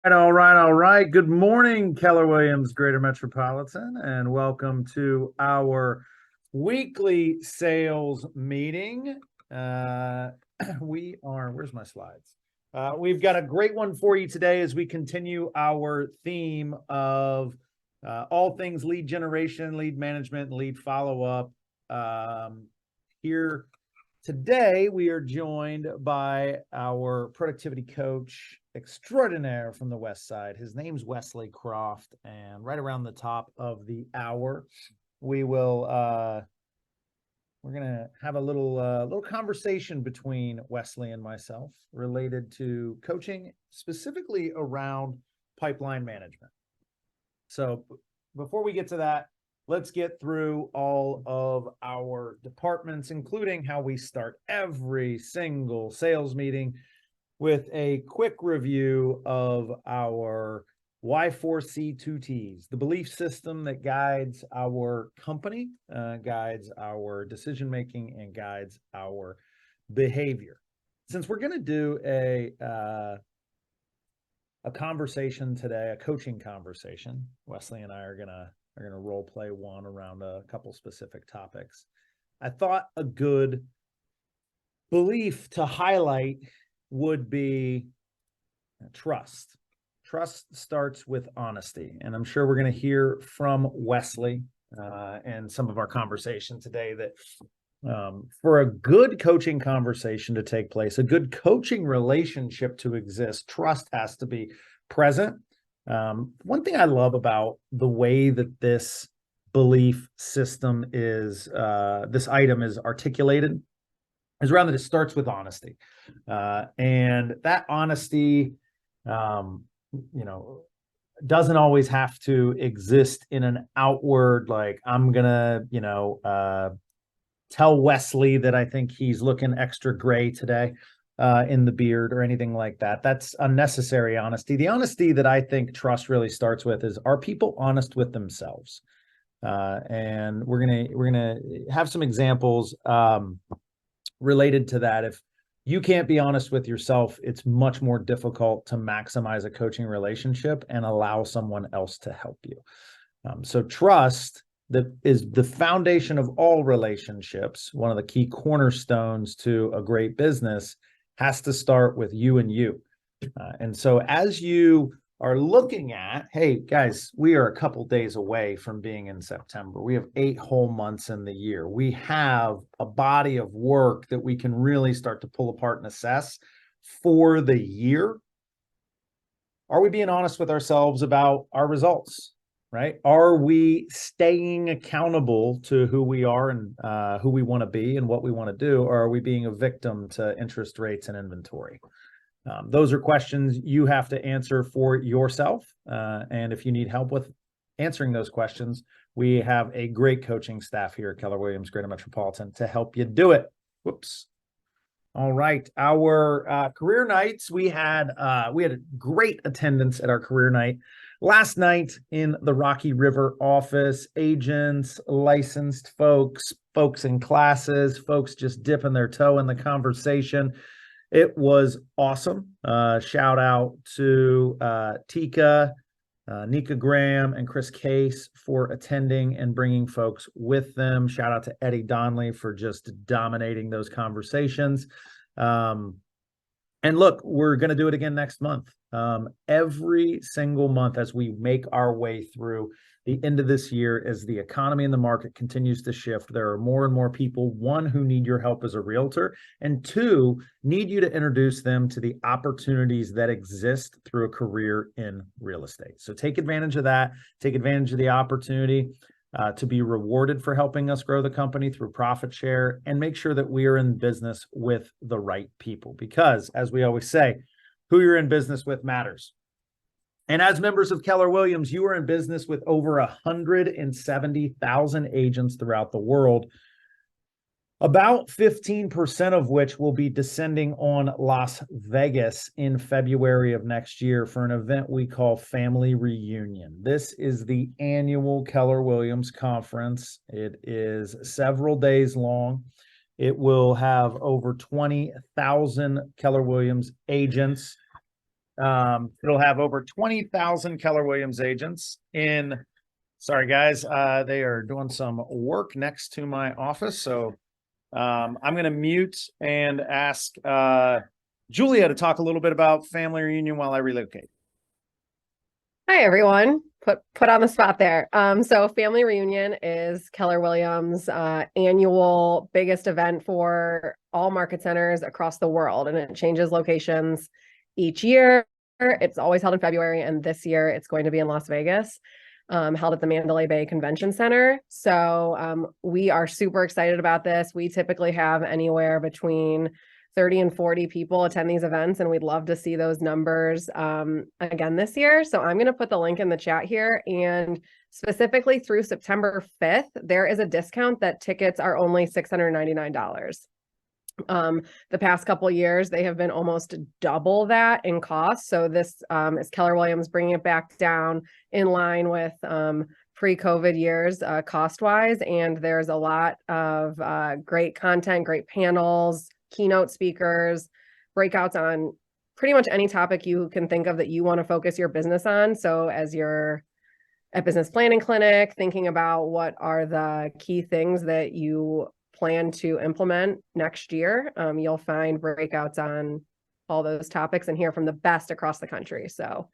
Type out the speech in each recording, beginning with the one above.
All right. Good morning, Keller Williams, Greater Metropolitan, and welcome to our weekly sales meeting. Where's my slides? We've got a great one for you today as we continue our theme of all things lead generation, lead management, and lead follow-up. Here today, we are joined by our productivity coach extraordinaire from the West Side. His name's Wesley Croft, and right around the top of the hour, we're gonna have a little conversation between Wesley and myself related to coaching, specifically around pipeline management. So before we get to that, let's get through all of our departments, including how we start every single sales meeting with a quick review of our Y4C2Ts, the belief system that guides our company, guides our decision-making, and guides our behavior. Since we're going to do a conversation today, a coaching conversation, Wesley and I are going to role play one around a couple specific topics. I thought a good belief to highlight would be trust. Trust starts with honesty. And I'm sure we're going to hear from Wesley and some of our conversation today that for a good coaching conversation to take place, a good coaching relationship to exist, trust has to be present. One thing I love about the way that this belief system is, this item is articulated, is around that it starts with honesty. And that honesty, doesn't always have to exist in an outward, like, I'm going to, tell Wesley that I think he's looking extra gray today. In the beard or anything like that. That's unnecessary honesty. The honesty that I think trust really starts with is, are people honest with themselves? And we're gonna have some examples related to that. If you can't be honest with yourself, it's much more difficult to maximize a coaching relationship and allow someone else to help you. So trust, that is the foundation of all relationships. One of the key cornerstones to a great business has to start with you and you. And so as you are looking at, hey, guys, we are a couple days away from being in September. We have 8 whole months in the year. We have a body of work that we can really start to pull apart and assess for the year. Are we being honest with ourselves about our results? Right? Are we staying accountable to who we are and who we want to be and what we want to do? Or are we being a victim to interest rates and inventory? Those are questions you have to answer for yourself. And if you need help with answering those questions, we have a great coaching staff here at Keller Williams Greater Metropolitan to help you do it. Whoops. All right. Our career nights, we had a great attendance at our career night last night in the Rocky River office. Agents, licensed folks in classes, folks just dipping their toe in the conversation. It was awesome. Shout out to Tika, Nika Graham, and Chris Case for attending and bringing folks with them. Shout out to Eddie Donley for just dominating those conversations. And look, we're going to do it again next month. Every single month as we make our way through the end of this year, as the economy and the market continues to shift, there are more and more people, one, who need your help as a realtor, and two, need you to introduce them to the opportunities that exist through a career in real estate. So take advantage of that. Take advantage of the opportunity to be rewarded for helping us grow the company through profit share, and make sure that we are in business with the right people. Because, as we always say, who you're in business with matters. And as members of Keller Williams, you are in business with over 170,000 agents throughout the world, about 15% of which will be descending on Las Vegas in February of next year for an event we call Family Reunion. This is the annual Keller Williams conference. It is several days long. It will have over 20,000 Keller Williams agents It'll have over 20,000 Keller Williams agents in. Sorry, guys. They are doing some work next to my office. So I'm going to mute and ask Julia to talk a little bit about family reunion while I relocate. Hi, everyone. Put on the spot there. So Family Reunion is Keller Williams' annual biggest event for all market centers across the world, and it changes locations each year. It's always held in February, and this year it's going to be in Las Vegas, held at the Mandalay Bay Convention Center. So we are super excited about this. We typically have anywhere between 30 and 40 people attend these events, and we'd love to see those numbers again this year. So I'm going to put the link in the chat here, and specifically through September 5th, there is a discount that tickets are only $699. The past couple of years, they have been almost double that in cost. So this is Keller Williams bringing it back down in line with pre-COVID years cost-wise, and there's a lot of great content, great panels, keynote speakers, breakouts on pretty much any topic you can think of that you want to focus your business on. So as you're at Business Planning Clinic, thinking about what are the key things that you plan to implement next year, you'll find breakouts on all those topics and hear from the best across the country. So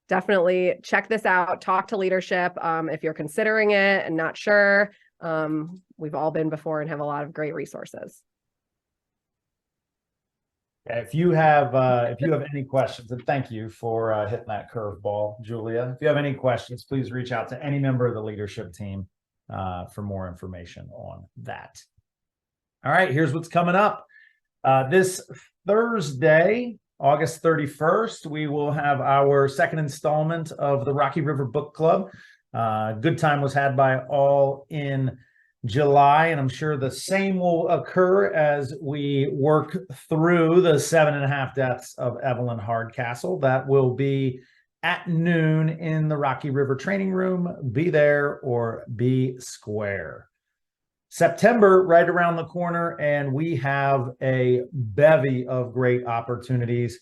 definitely check this out. Talk to leadership if you're considering it and not sure. We've all been before and have a lot of great resources. If you have any questions, and thank you for hitting that curveball, Julia. If you have any questions, please reach out to any member of the leadership team for more information on that. All right, here's what's coming up. This Thursday, August 31st, we will have our second installment of the Rocky River Book Club. Good time was had by all in July, and I'm sure the same will occur as we work through the 7.5 Deaths of Evelyn Hardcastle. That will be at noon in the Rocky River Training Room. Be there or be square. September right around the corner, and we have a bevy of great opportunities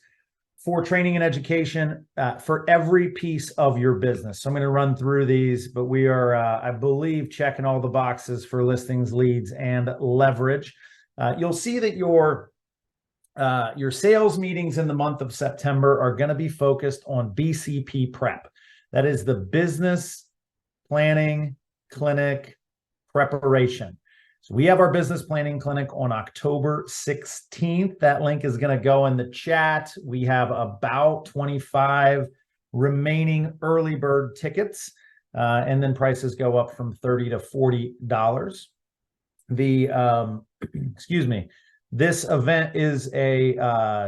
for training and education for every piece of your business. So I'm going to run through these, but we are, I believe, checking all the boxes for listings, leads, and leverage. You'll see that your sales meetings in the month of September are going to be focused on BCP prep. That is the Business Planning Clinic preparation. So we have our business planning clinic on October 16th. That link is going to go in the chat. We have about 25 remaining early bird tickets, and then prices go up from $30 to $40. Excuse me. This event is a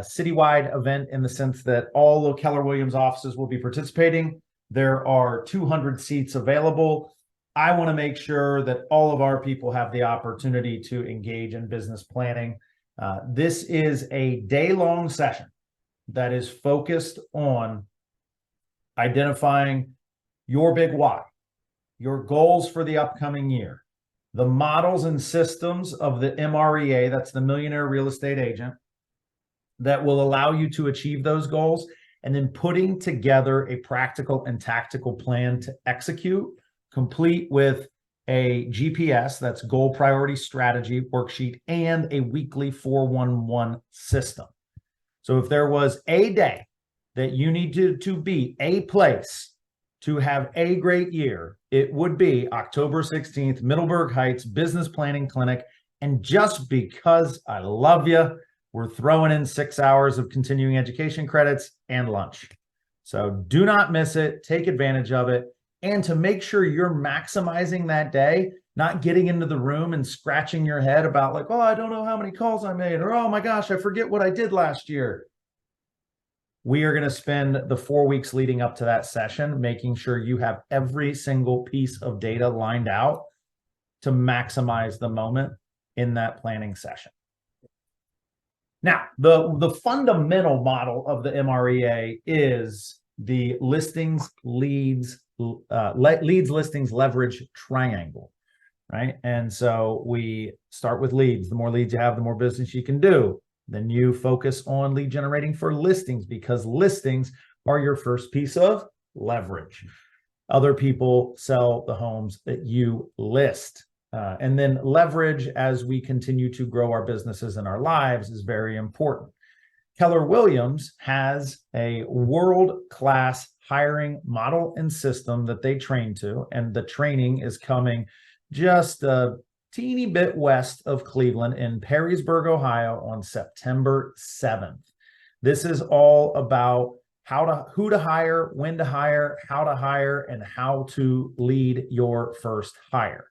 citywide event in the sense that all the Keller Williams offices will be participating. There are 200 seats available. I want to make sure that all of our people have the opportunity to engage in business planning. This is a day-long session that is focused on identifying your big why, your goals for the upcoming year, the models and systems of the MREA, that's the Millionaire Real Estate Agent, that will allow you to achieve those goals, and then putting together a practical and tactical plan to execute, complete with a GPS, that's goal priority strategy worksheet, and a weekly 411 system. So if there was a day that you needed to be a place to have a great year, it would be October 16th, Middleburg Heights Business Planning Clinic. And just because I love you, we're throwing in 6 hours of continuing education credits and lunch. So do not miss it. Take advantage of it. And to make sure you're maximizing that day, not getting into the room and scratching your head about like, oh, I don't know how many calls I made, or oh my gosh, I forget what I did last year. We are going to spend the 4 weeks leading up to that session, making sure you have every single piece of data lined out to maximize the moment in that planning session. Now, the fundamental model of the MREA is the listings, leads, listings, leverage triangle, right? And so we start with leads. The more leads you have, the more business you can do. Then you focus on lead generating for listings, because listings are your first piece of leverage. Other people sell the homes that you list. And then leverage as we continue to grow our businesses and our lives is very important. Keller Williams has a world-class hiring model and system that they train to, and the training is coming just a teeny bit west of Cleveland in Perrysburg, Ohio on September 7th. This is all about who to hire, when to hire, how to hire, and how to lead your first hire.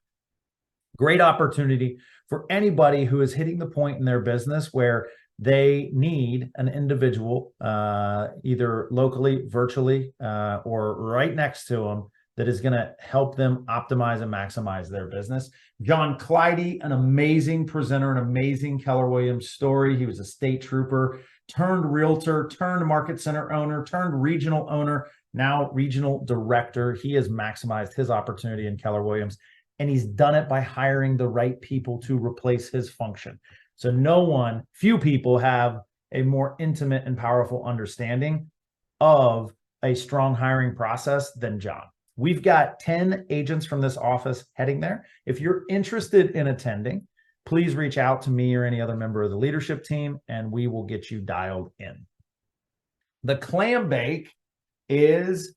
Great opportunity for anybody who is hitting the point in their business where they need an individual, either locally, virtually, or right next to them, that is going to help them optimize and maximize their business. John Clyde, an amazing presenter, an amazing Keller Williams story. He was a state trooper, turned realtor, turned market center owner, turned regional owner, now regional director. He has maximized his opportunity in Keller Williams, and he's done it by hiring the right people to replace his function. So few people have a more intimate and powerful understanding of a strong hiring process than John. We've got 10 agents from this office heading there. If you're interested in attending, please reach out to me or any other member of the leadership team, and we will get you dialed in. The clam bake is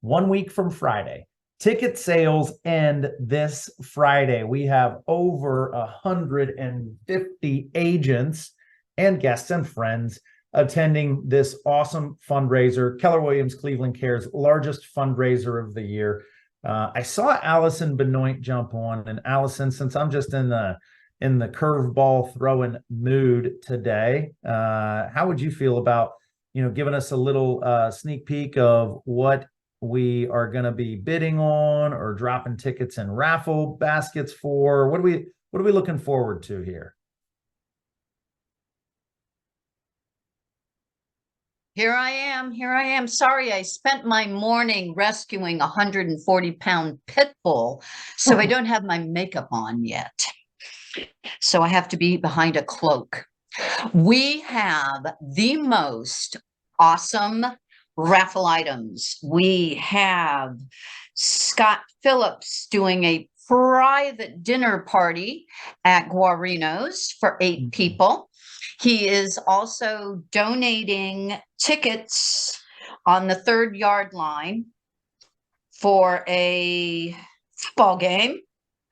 1 week from Friday. Ticket sales end this Friday. We have over 150 agents and guests and friends attending this awesome fundraiser, Keller Williams Cleveland Care's largest fundraiser of the year. I saw Allison Benoit jump on, and Allison, since I'm just in the curveball throwing mood today, how would you feel about giving us a little sneak peek of what we are going to be bidding on or dropping tickets and raffle baskets for? What are we looking forward to here? Here I am. Sorry, I spent my morning rescuing a 140-pound pit bull, so I don't have my makeup on yet. So I have to be behind a cloak. We have the most awesome raffle items. We have Scott Phillips doing a private dinner party at Guarino's for 8 people. He is also donating tickets on the 3rd yard line for a football game.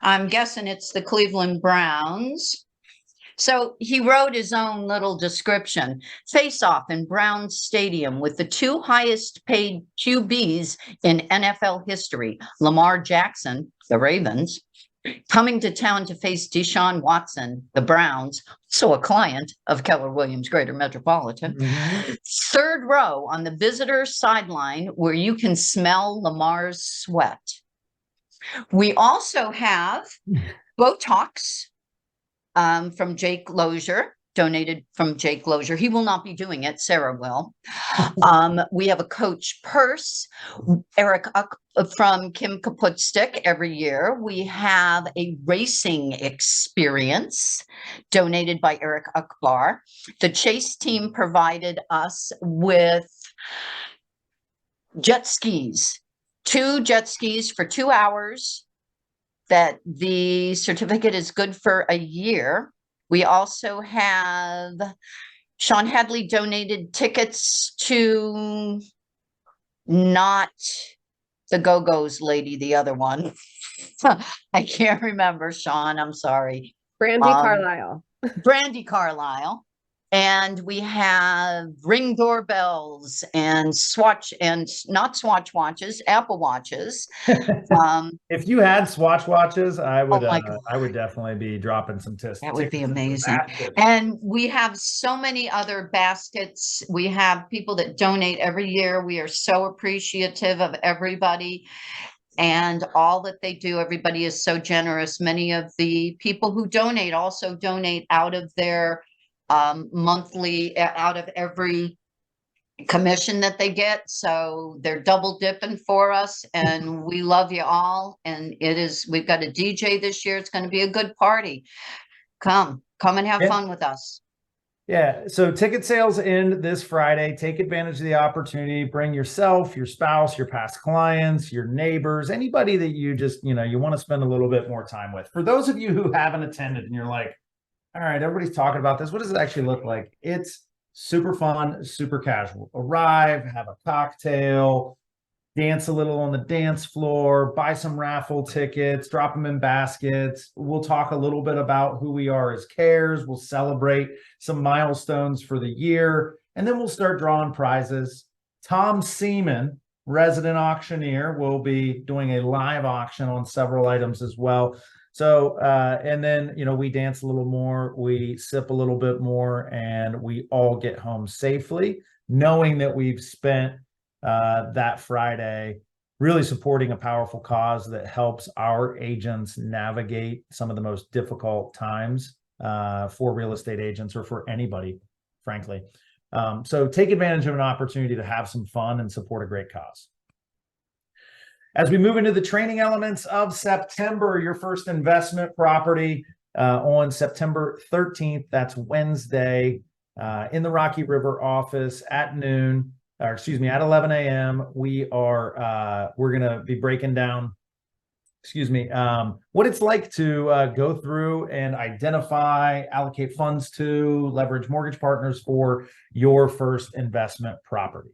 I'm guessing it's the Cleveland Browns. So he wrote his own little description. Face-off in Browns Stadium with the 2 highest paid QBs in NFL history. Lamar Jackson, the Ravens, coming to town to face Deshaun Watson, the Browns, so a client of Keller Williams Greater Metropolitan. 3rd row on the visitor sideline where you can smell Lamar's sweat. We also have Botox from Jake Lozier, donated from Jake Lozier. He will not be doing it. Sarah will. We have a Coach purse, Eric from Kim Kaputstick every year. We have a racing experience donated by Eric Akbar. The Chase team provided us with jet skis, 2 jet skis for 2 hours. That the certificate is good for a year. We also have Sean Hadley donated tickets to not the Go-Go's lady, the other one. I can't remember, Sean. I'm sorry. Brandy Carlisle. Brandy Carlisle. And we have Ring doorbells and not Swatch watches, Apple watches. If you had Swatch watches, I would definitely be dropping some tips. That would be amazing. And we have so many other baskets. We have people that donate every year. We are so appreciative of everybody and all that they do. Everybody is so generous. Many of the people who donate also donate out of their monthly, out of every commission that they get. So they're double dipping for us, and we love you all. And we've got a DJ this year. It's going to be a good party. Come and have fun with us. Yeah. So ticket sales end this Friday. Take advantage of the opportunity. Bring yourself, your spouse, your past clients, your neighbors, anybody that you just, you want to spend a little bit more time with. For those of you who haven't attended and you're like, all right, everybody's talking about this. What does it actually look like? It's super fun, super casual. Arrive, have a cocktail, dance a little on the dance floor, buy some raffle tickets, drop them in baskets. We'll talk a little bit about who we are as cares. We'll celebrate some milestones for the year, and then we'll start drawing prizes. Tom Seaman, resident auctioneer, will be doing a live auction on several items as well. So, and then, we dance a little more, we sip a little bit more, and we all get home safely, knowing that we've spent that Friday really supporting a powerful cause that helps our agents navigate some of the most difficult times for real estate agents or for anybody, frankly. So take advantage of an opportunity to have some fun and support a great cause. As we move into the training elements of September, your first investment property on September 13th, that's Wednesday, in the Rocky River office at noon. At 11 a.m. We're going to be breaking down, what it's like to go through and identify, allocate funds to, leverage mortgage partners for your first investment property.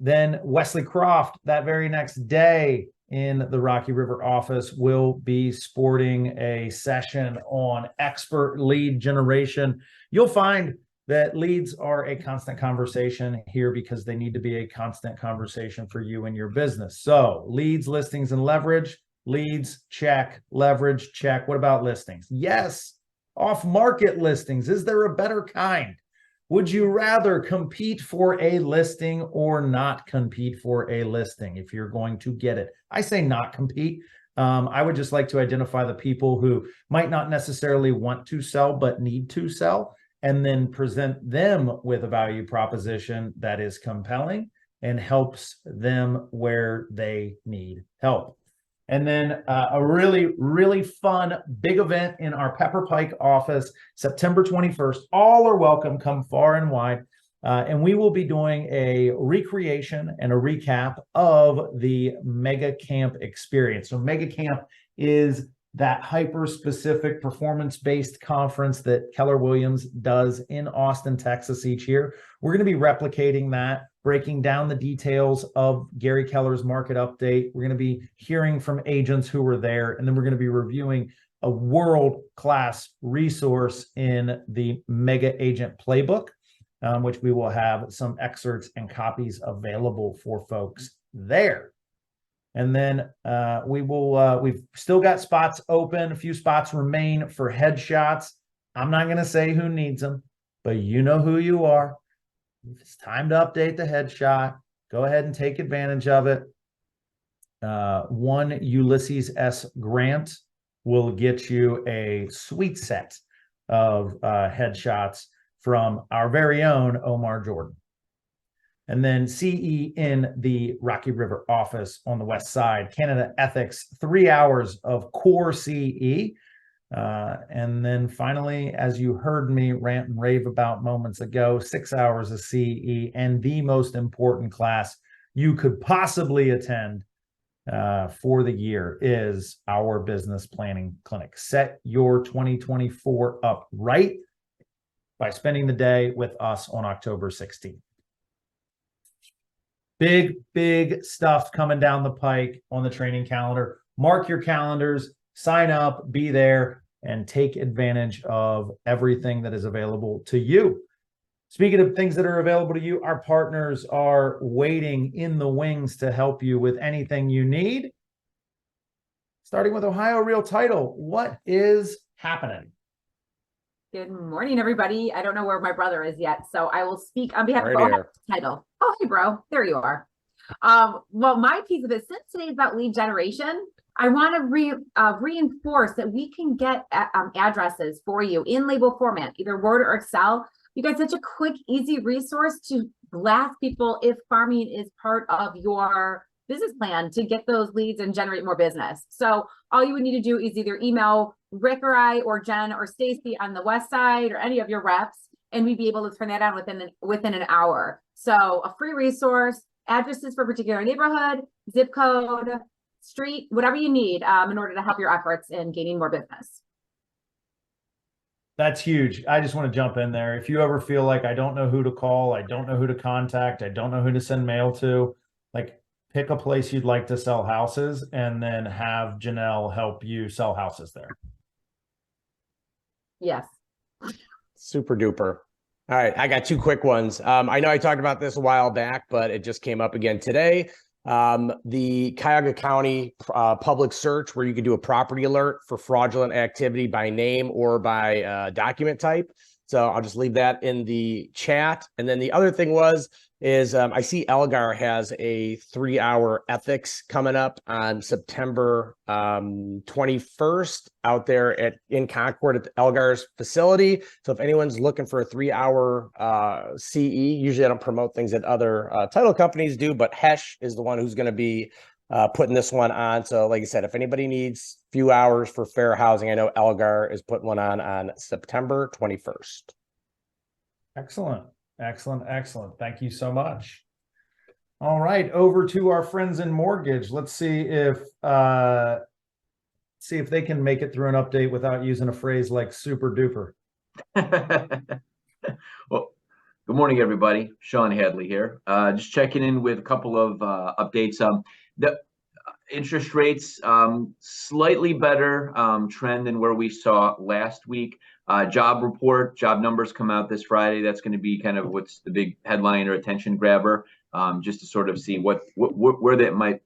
Then Wesley Croft, that very next day in the Rocky River office, will be sporting a session on expert lead generation. You'll find that leads are a constant conversation here because they need to be a constant conversation for you and your business. So leads, listings, and leverage. Leads, check. Leverage, check. What about listings? Yes, off-market listings. Is there a better kind? Would you rather compete for a listing or not compete for a listing if you're going to get it? I say not compete. I would just like to identify the people who might not necessarily want to sell but need to sell, and then present them with a value proposition that is compelling and helps them where they need help. And then a really, really fun big event in our Pepper Pike office, September 21st. All are welcome, come far and wide. And we will be doing a recreation and a recap of the Mega Camp experience. So Mega Camp is that hyper-specific performance-based conference that Keller Williams does in Austin, Texas each year. We're going to be replicating that, breaking down the details of Gary Keller's market update. We're going to be hearing from agents who were there, and then we're going to be reviewing a world-class resource in the Mega Agent Playbook, which we will have some excerpts and copies available for folks there. And then we've still got spots open. A few spots remain for headshots. I'm not going to say who needs them, but you know who you are. If it's time to update the headshot, go ahead and take advantage of it. One Ulysses S. Grant will get you a sweet set of headshots from our very own Omar Jordan. And then CE in the Rocky River office on the west side, Canada Ethics, 3 hours of core CE. And then finally, as you heard me rant and rave about moments ago, 6 hours of CE, and the most important class you could possibly attend for the year is our business planning clinic. Set your 2024 up right by spending the day with us on October 16th. Big stuff coming down the pike on the training calendar. Mark your calendars, sign up, be there, and take advantage of everything that is available to you. Speaking of things that are available to you, our partners are waiting in the wings to help you with anything you need. Starting with Ohio Real Title, what is happening? Good morning, everybody. I don't know where my brother is yet, so I will speak on behalf of Right Ohio here. Title. Oh, hey, bro. There you are. Well, my piece of it, since today is about lead generation, I want to reinforce that we can get addresses for you in label format, either Word or Excel. You got such a quick, easy resource to blast people if farming is part of your business plan to get those leads and generate more business. So all you would need to do is either email Rick or I or Jen or Stacy on the west side or any of your reps, and we'd be able to turn that on within an hour. So a free resource, addresses for a particular neighborhood, zip code, street, whatever you need in order to help your efforts in gaining more business. That's huge. I just want to jump in there. If you ever feel like I don't know who to call, I don't know who to contact, I don't know who to send mail to, like pick a place you'd like to sell houses and then have Janelle help you sell houses there. Yes. Super duper. All right, I got two quick ones. I know I talked about this a while back, but it just came up again today. The Cuyahoga County public search, where you can do a property alert for fraudulent activity by name or by document type. So I'll just leave that in the chat. And then the other thing is I see Elgar has a 3-hour ethics coming up on September 21st out there in Concord at Elgar's facility. So if anyone's looking for a 3-hour CE, usually I don't promote things that other title companies do, but Hesh is the one who's going to be putting this one on. So like I said, if anybody needs a few hours for fair housing, I know Elgar is putting one on September 21st. Excellent. Excellent. Excellent. Thank you so much. All right. Over to our friends in mortgage. Let's see if they can make it through an update without using a phrase like super duper. Well, good morning, everybody. Sean Hadley here. Just checking in with a couple of updates. The interest rates, slightly better trend than where we saw last week. Job report, job numbers come out this Friday. That's going to be kind of what's the big headline or attention grabber, just to sort of see where that might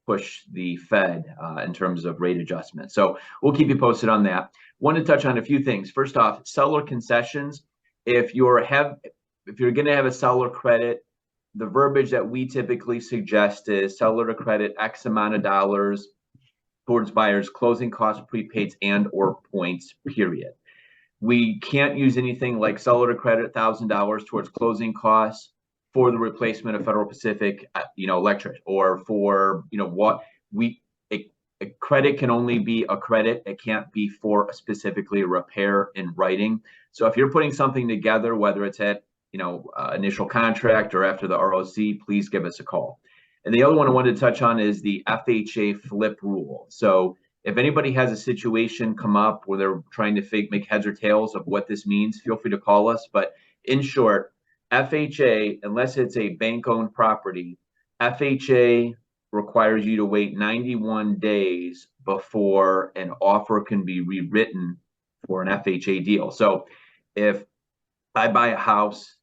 push the Fed in terms of rate adjustment. So we'll keep you posted on that. Want to touch on a few things. First off, seller concessions. If you're going to have a seller credit, the verbiage that we typically suggest is seller to credit X amount of dollars towards buyers' closing costs, prepaids, and or points, period. We can't use anything like seller to credit $1,000 towards closing costs for the replacement of Federal Pacific, electric, or for, a credit can only be a credit. It can't be for specifically a repair in writing. So if you're putting something together, whether it's at, initial contract or after the ROC, please give us a call. And the other one I wanted to touch on is the FHA flip rule. So if anybody has a situation come up where they're trying to make heads or tails of what this means, feel free to call us. But in short, FHA, unless it's a bank-owned property, FHA requires you to wait 91 days before an offer can be rewritten for an FHA deal. So if I buy a house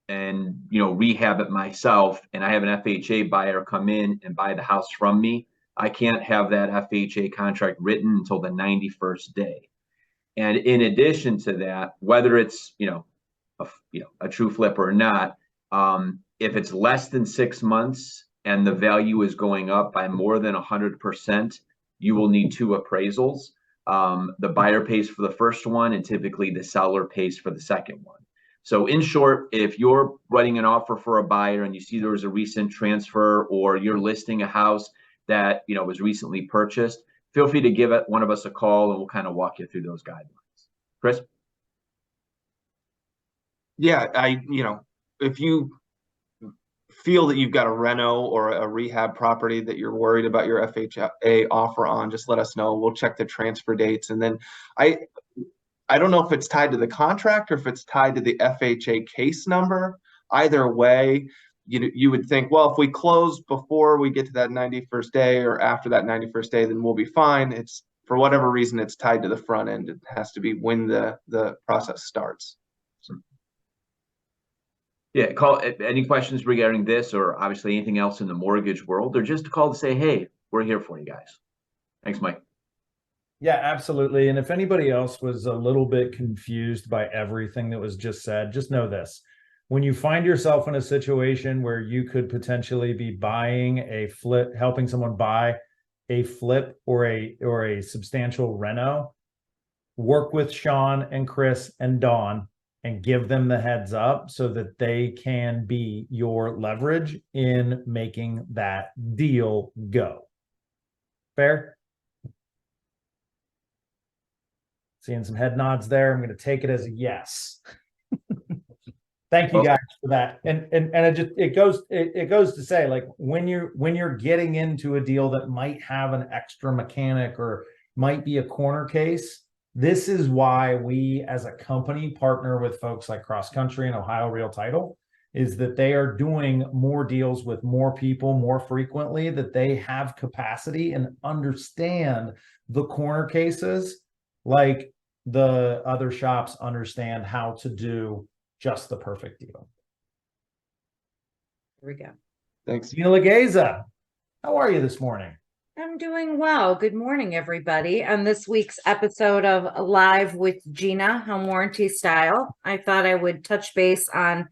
and rehab it myself, and I have an FHA buyer come in and buy the house from me, I can't have that FHA contract written until the 91st day. And in addition to that, whether it's a true flip or not, if it's less than 6 months and the value is going up by more than 100%, you will need 2 appraisals. The buyer pays for the first one, and typically the seller pays for the second one. So in short, if you're writing an offer for a buyer and you see there was a recent transfer, or you're listing a house that was recently purchased, feel free to give one of us a call and we'll kind of walk you through those guidelines. Chris? Yeah, if you feel that you've got a reno or a rehab property that you're worried about your FHA offer on, just let us know. We'll check the transfer dates. And then I don't know if it's tied to the contract or if it's tied to the FHA case number. Either way, you would think, well, if we close before we get to that 91st day or after that 91st day, then we'll be fine. It's, for whatever reason, it's tied to the front end. It has to be when the process starts. So. Yeah, call any questions regarding this, or obviously anything else in the mortgage world, or just call to say, hey, we're here for you guys. Thanks, Mike. Yeah, absolutely. And if anybody else was a little bit confused by everything that was just said, just know this. When you find yourself in a situation where you could potentially be buying a flip, helping someone buy a flip or a substantial reno, work with Sean and Chris and Dawn and give them the heads up so that they can be your leverage in making that deal go. Fair? Seeing some head nods there. I'm going to take it as a yes. Thank you guys for that. And it goes to say, like, when you're getting into a deal that might have an extra mechanic or might be a corner case, this is why we as a company partner with folks like Cross Country and Ohio Real Title, is that they are doing more deals with more people more frequently, that they have capacity and understand the corner cases like the other shops understand how to do just the perfect deal. Here we go. Thanks. Gina Legeza, how are you this morning? I'm doing well. Good morning, everybody. On this week's episode of Live with Gina, Home Warranty Style, I thought I would touch base on,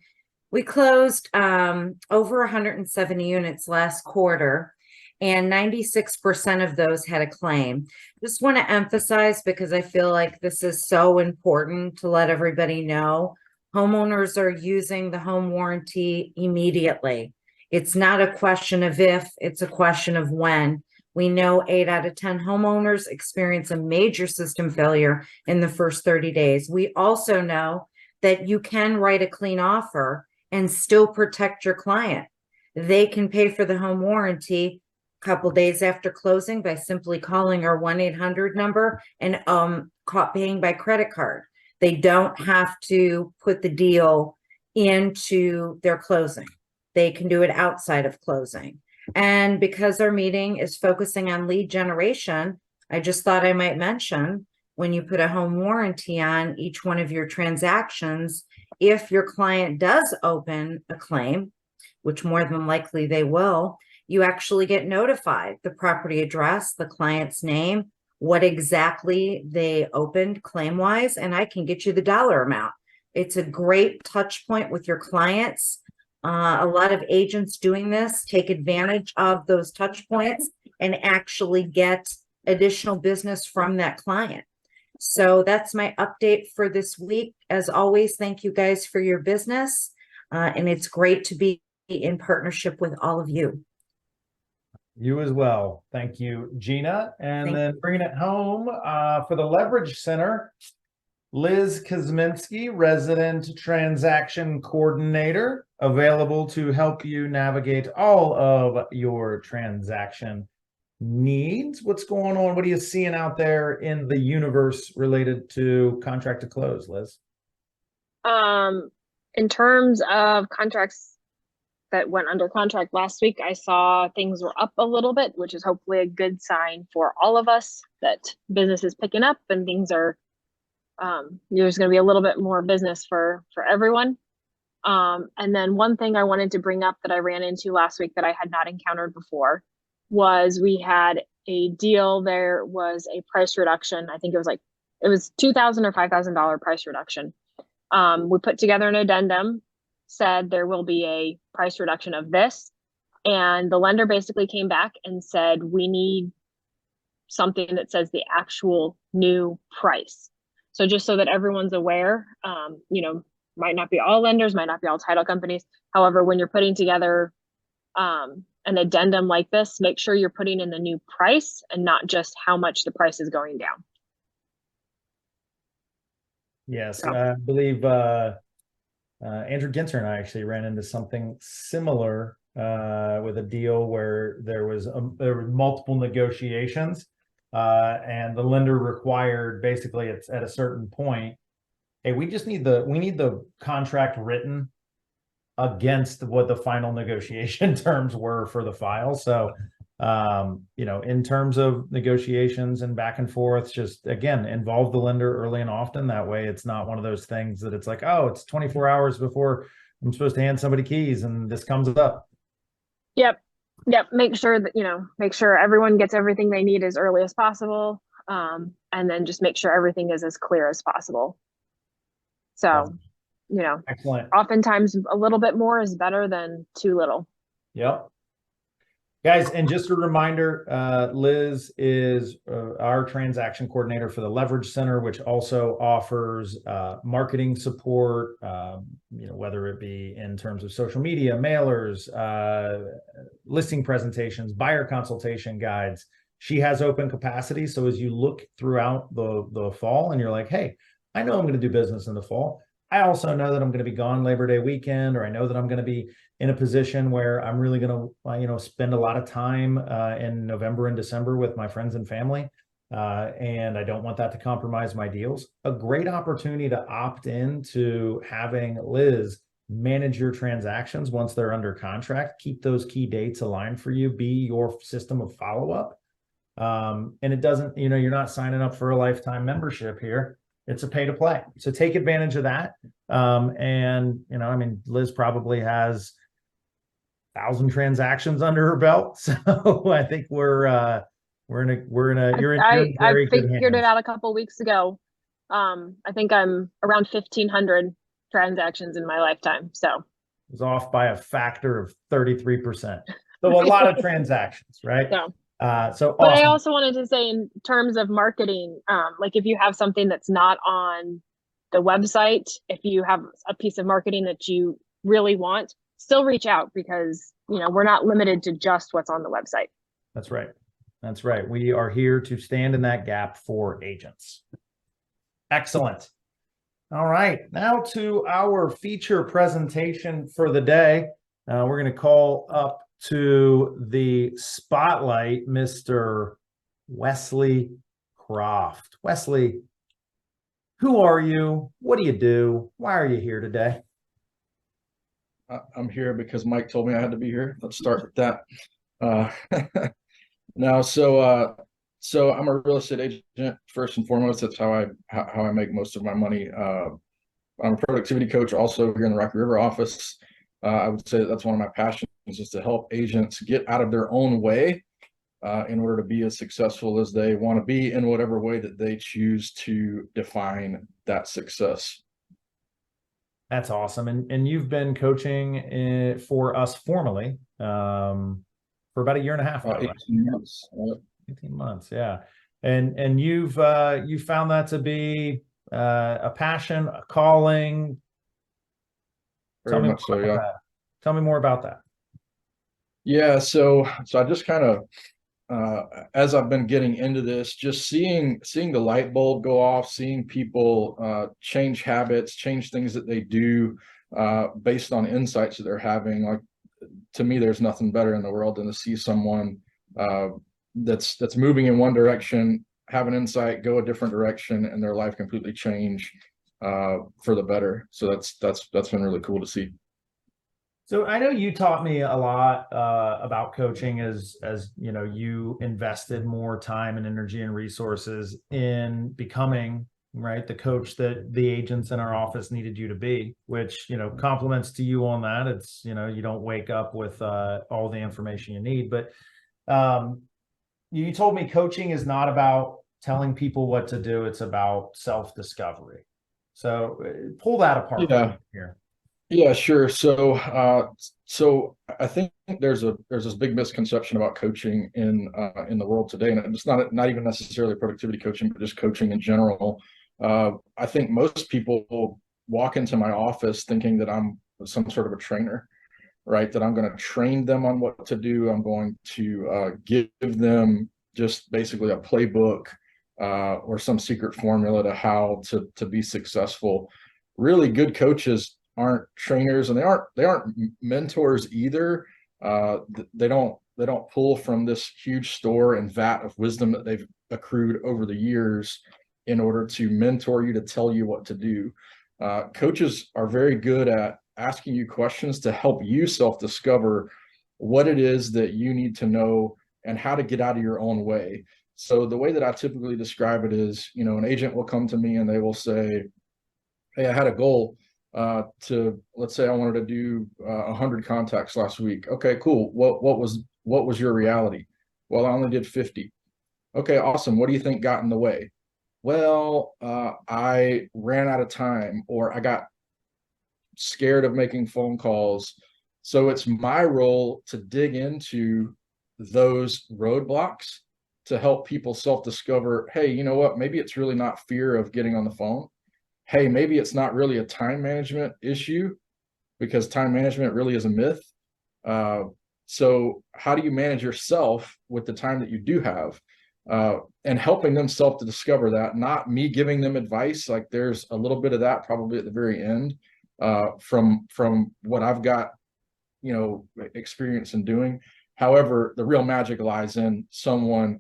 we closed over 170 units last quarter, and 96% of those had a claim. Just want to emphasize, because I feel like this is so important to let everybody know, homeowners are using the home warranty immediately. It's not a question of if, it's a question of when. We know 8 out of 10 homeowners experience a major system failure in the first 30 days. We also know that you can write a clean offer and still protect your client. They can pay for the home warranty a couple days after closing by simply calling our 1-800 number and paying by credit card. They don't have to put the deal into their closing. They can do it outside of closing. And because our meeting is focusing on lead generation, I just thought I might mention, when you put a home warranty on each one of your transactions, if your client does open a claim, which more than likely they will, you actually get notified the property address, the client's name, what exactly they opened claim-wise, and I can get you the dollar amount. It's a great touch point with your clients. A lot of agents doing this take advantage of those touch points and actually get additional business from that client. So that's my update for this week. As always, thank you guys for your business. And it's great to be in partnership with all of you. You as well. Thank you, Gina. And Thank then bringing it home for the Leverage Center, Liz Kosminski, Resident Transaction Coordinator, available to help you navigate all of your transaction needs. What's going on? What are you seeing out there in the universe related to contract to close, Liz? In terms of contracts that went under contract last week, I saw things were up a little bit, which is hopefully a good sign for all of us that business is picking up and things are, there's going to be a little bit more business for everyone. And then one thing I wanted to bring up that I ran into last week that I had not encountered before was we had a deal. There was a price reduction. I think it was $2,000 or $5,000 price reduction. We put together an addendum, said there will be a price reduction of this, and the lender basically came back and said we need something that says the actual new price. So just so that everyone's aware, might not be all lenders, might not be all title companies. However, when you're putting together an addendum like this, make sure you're putting in the new price and not just how much the price is going down. Yes, I believe Andrew Ginter and I actually ran into something similar with a deal where there were multiple negotiations, and the lender required, basically it's at a certain point, hey, we need the contract written against what the final negotiation terms were for the file. So in terms of negotiations and back and forth, just again, involve the lender early and often. That way it's not one of those things that it's like, oh, it's 24 hours before I'm supposed to hand somebody keys and this comes up. Yep. Make sure that, everyone gets everything they need as early as possible. And then just make sure everything is as clear as possible. So, Excellent. Oftentimes a little bit more is better than too little. Yep. Guys, and just a reminder, Liz is our transaction coordinator for the Leverage Center, which also offers marketing support, whether it be in terms of social media, mailers, listing presentations, buyer consultation guides, she has open capacity. So as you look throughout the fall and you're like, hey, I know I'm going to do business in the fall. I also know that I'm going to be gone Labor Day weekend, or I know that I'm going to be in a position where I'm really going to, spend a lot of time in November and December with my friends and family. And I don't want that to compromise my deals. A great opportunity to opt in to having Liz manage your transactions once they're under contract, keep those key dates aligned for you, be your system of follow-up. And it doesn't, you're not signing up for a lifetime membership here. It's a pay to play. So take advantage of that. And, Liz probably has 1,000 transactions under her belt. So I think you're in I very good figured it hands. out a couple weeks ago. I think I'm around 1,500 transactions in my lifetime. So It was off by a factor of 33%. So a lot of transactions, right? So, so but awesome. I also wanted to say, in terms of marketing, like if you have something that's not on the website, if you have a piece of marketing that you really want, still reach out, because we're not limited to just what's on the website. That's right. That's right. We are here to stand in that gap for agents. Excellent. All right, now to our feature presentation for the day. We're going to call up to the spotlight Mr. Wesley Croft. Wesley, who are you? What do you do? Why are you here today? I'm here because Mike told me I had to be here. Let's start with that. So I'm a real estate agent first and foremost. That's how I make most of my money. I'm a productivity coach also here in the Rocky River office. I would say that's one of my passions, is to help agents get out of their own way in order to be as successful as they want to be in whatever way that they choose to define that success. That's awesome. And you've been coaching for us formally for about a year and a half now, 18 right? months. 18 months, yeah. And you found that to be a passion, a calling. Very much so, yeah. Tell me more about that. Yeah, so I just kind of as I've been getting into this, just seeing the light bulb go off, seeing people change habits, change things that they do based on insights that they're having. Like, to me, there's nothing better in the world than to see someone that's moving in one direction, have an insight, go a different direction, and their life completely change for the better. So that's been really cool to see. So I know you taught me a lot about coaching as you invested more time and energy and resources in becoming, right, the coach that the agents in our office needed you to be, which, compliments to you on that. It's, you don't wake up with all the information you need, but you told me coaching is not about telling people what to do. It's about self-discovery. So pull that apart here. Yeah, sure. So I think there's this big misconception about coaching in the world today, and it's not even necessarily productivity coaching, but just coaching in general. I think most people walk into my office thinking that I'm some sort of a trainer, right? That I'm going to train them on what to do. I'm going to give them just basically a playbook or some secret formula to how to be successful. Really good coaches aren't trainers, and they aren't mentors either. They don't pull from this huge store and vat of wisdom that they've accrued over the years in order to mentor you, to tell you what to do. Coaches are very good at asking you questions to help you self-discover what it is that you need to know and how to get out of your own way. So the way that I typically describe it is, an agent will come to me and they will say, hey, I had a goal let's say I wanted to do 100 contacts last week. Okay, cool. What was your reality? Well, I only did 50. Okay, awesome. What do you think got in the way? Well, I ran out of time, or I got scared of making phone calls. So it's my role to dig into those roadblocks to help people self-discover, hey, you know what? Maybe it's really not fear of getting on the phone. Hey, maybe it's not really a time management issue, because time management really is a myth. So how do you manage yourself with the time that you do have? And helping themselves to discover that, not me giving them advice. Like there's a little bit of that probably at the very end, from what I've got, experience in doing. However, the real magic lies in someone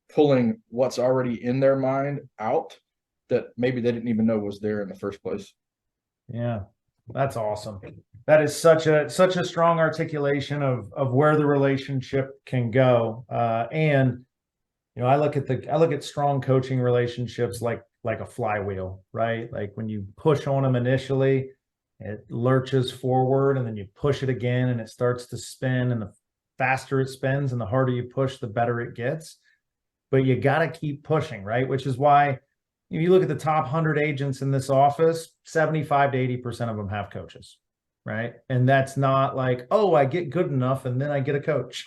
pulling what's already in their mind out that maybe they didn't even know was there in the first place. Yeah, that's awesome. That is such a strong articulation of where the relationship can go. And I look at strong coaching relationships like a flywheel, right? Like when you push on them initially, it lurches forward, and then you push it again and it starts to spin, and the faster it spins and the harder you push, the better it gets. But you got to keep pushing, right? Which is why you look at the top 100 agents in this office, 75 to 80% of them have coaches, right? And that's not like, oh, I get good enough and then I get a coach.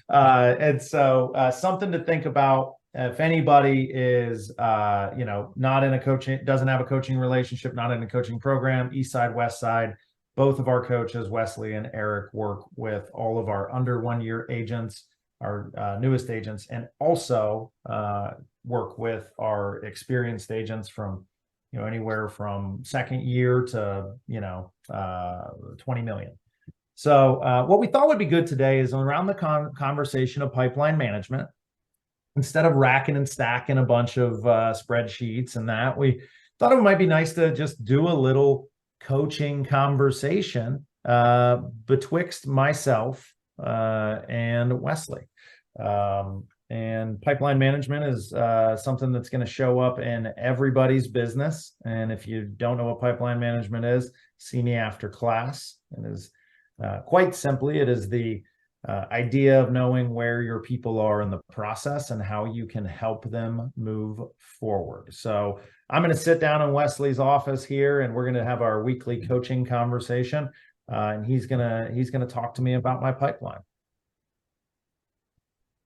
And so something to think about if anybody is, not in a coaching, doesn't have a coaching relationship, not in a coaching program, East Side, West Side, both of our coaches, Wesley and Eric, work with all of our under 1 year agents, our newest agents, and also work with our experienced agents from, anywhere from second year to, 20 million. So what we thought would be good today is around the conversation of pipeline management. Instead of racking and stacking a bunch of spreadsheets and that, we thought it might be nice to just do a little coaching conversation betwixt myself and Wesley. And pipeline management is something that's going to show up in everybody's business. And if you don't know what pipeline management is, see me after class. It is quite simply, it is the idea of knowing where your people are in the process and how you can help them move forward. So I'm going to sit down in Wesley's office here, and we're going to have our weekly coaching conversation. And he's gonna talk to me about my pipeline.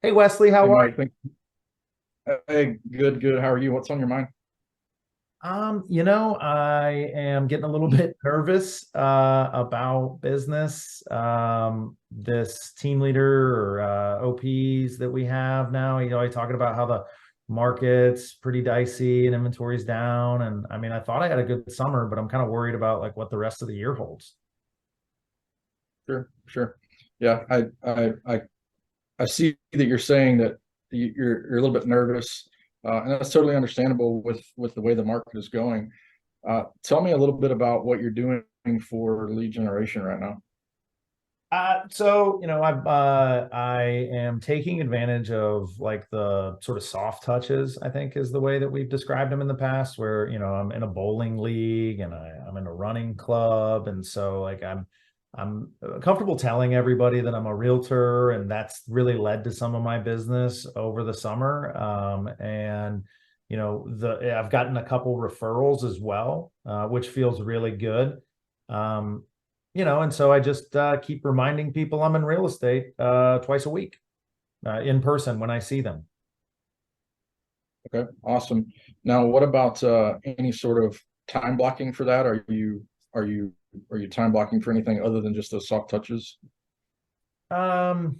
Hey Wesley, how are you? Hey, good. How are you? What's on your mind? I am getting a little bit nervous about business. This team leader or OPs that we have now, talking about how the market's pretty dicey and inventory's down. And I mean, I thought I had a good summer, but I'm kind of worried about like what the rest of the year holds. Sure. Yeah, I see that you're saying that you're a little bit nervous. And that's totally understandable with the way the market is going. Tell me a little bit about what you're doing for lead generation right now. I am taking advantage of like the sort of soft touches, I think is the way that we've described them in the past, where, I'm in a bowling league and I'm in a running club. And so like, I'm comfortable telling everybody that I'm a realtor, and that's really led to some of my business over the summer. I've gotten a couple referrals as well, which feels really good. And so I just keep reminding people I'm in real estate twice a week in person when I see them. Okay, awesome. Now, what about any sort of time blocking for that? Are you time blocking for anything other than just those soft touches? I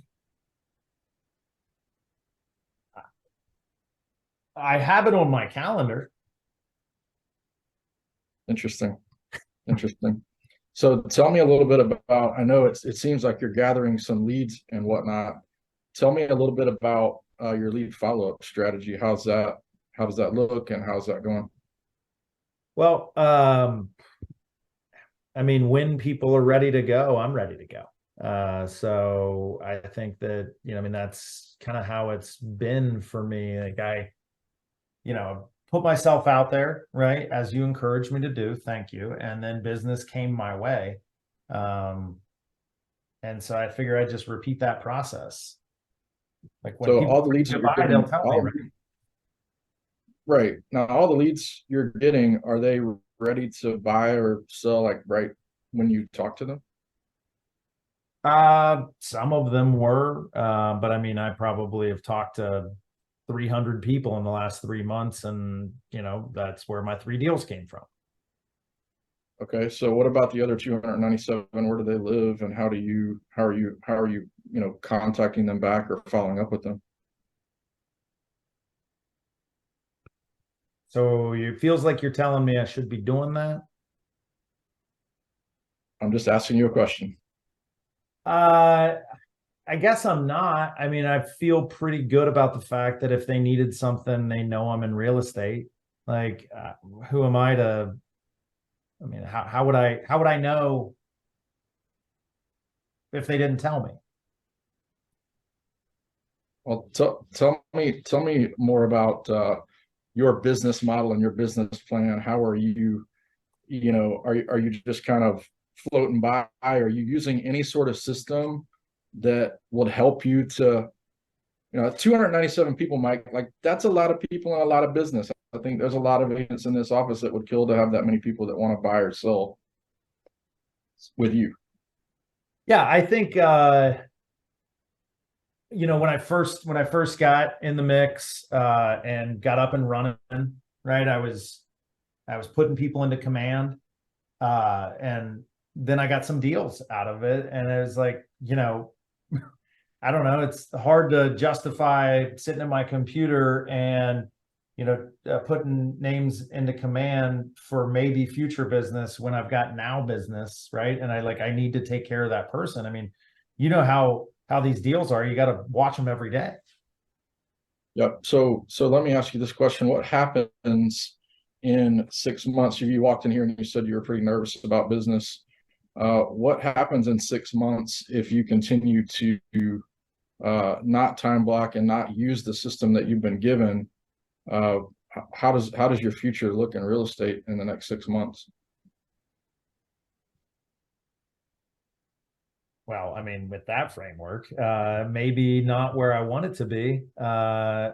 have it on my calendar. Interesting. So tell me a little bit about, I know it seems like you're gathering some leads and whatnot. Tell me a little bit about your lead follow-up strategy. How does that look, and how's that going? Well, I mean, when people are ready to go, I'm ready to go. So I think that, that's kind of how it's been for me. Like I, put myself out there, right? As you encouraged me to do, thank you. And then business came my way. And so I figure I just repeat that process. Like when all the leads that you're getting, they'll tell me, right now, all the leads you're getting, are they ready to buy or sell like right when you talk to them? Some of them were, but I mean, I probably have talked to 300 people in the last 3 months, and that's where my 3 deals came from. Okay, so what about the other 297? Where do they live, and how are you contacting them back or following up with them? So it feels like you're telling me I should be doing that. I'm just asking you a question. I guess I'm not. I mean, I feel pretty good about the fact that if they needed something, they know I'm in real estate. Like, who am I to? I mean, how would I know if they didn't tell me? Well, tell me more about your business model and your business plan. How are you, are you just kind of floating by? Are you using any sort of system that would help you to, 297 people, Mike, like that's a lot of people and a lot of business. I think there's a lot of agents in this office that would kill to have that many people that want to buy or sell with you. Yeah, I think when I first got in the mix and got up and running, right, I was putting people into command, and then I got some deals out of it, and it was like, I don't know, it's hard to justify sitting at my computer and putting names into command for maybe future business when I've got now business, right? And I need to take care of that person. I mean, how these deals are, you got to watch them every day. Yep. So let me ask you this question. What happens in 6 months? You walked in here and you said you were pretty nervous about business. What happens in 6 months if you continue to not time block and not use the system that you've been given? How does your future look in real estate in the next 6 months? Well, I mean, with that framework, maybe not where I want it to be. I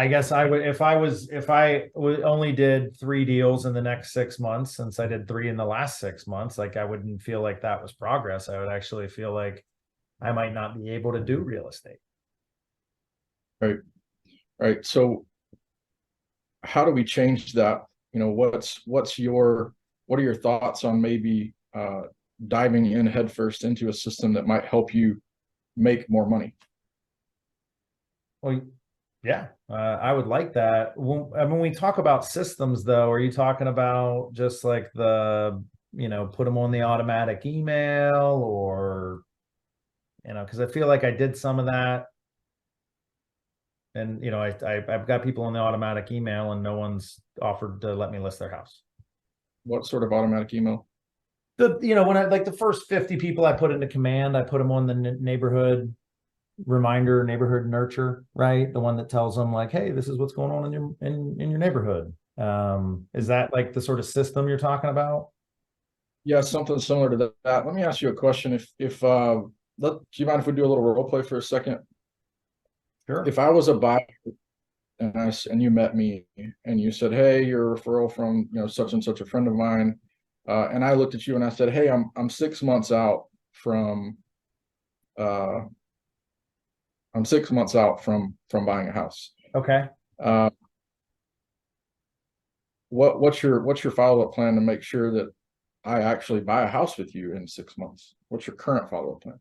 guess I would, if I only did 3 deals in the next 6 months, since I did 3 in the last 6 months, like I wouldn't feel like that was progress. I would actually feel like I might not be able to do real estate. Right. Right. So how do we change that? What are your thoughts on maybe diving in headfirst into a system that might help you make more money? Well, yeah, I would like that. When we talk about systems, though, are you talking about just like put them on the automatic email, or, because I feel like I did some of that. And, I've got people on the automatic email and no one's offered to let me list their house. What sort of automatic email? When I, like the first 50 people I put into command, I put them on the neighborhood reminder, neighborhood nurture, right? The one that tells them like, hey, this is what's going on in your neighborhood. Is that like the sort of system you're talking about? Yeah, something similar to that. Let me ask you a question. Do you mind if we do a little role play for a second? Sure. If I was a buyer and you met me and you said, hey, you're a referral from such and such a friend of mine, and I looked at you and I said, hey, I'm 6 months out from buying a house. Okay. What's your follow-up plan to make sure that I actually buy a house with you in 6 months? What's your current follow-up plan?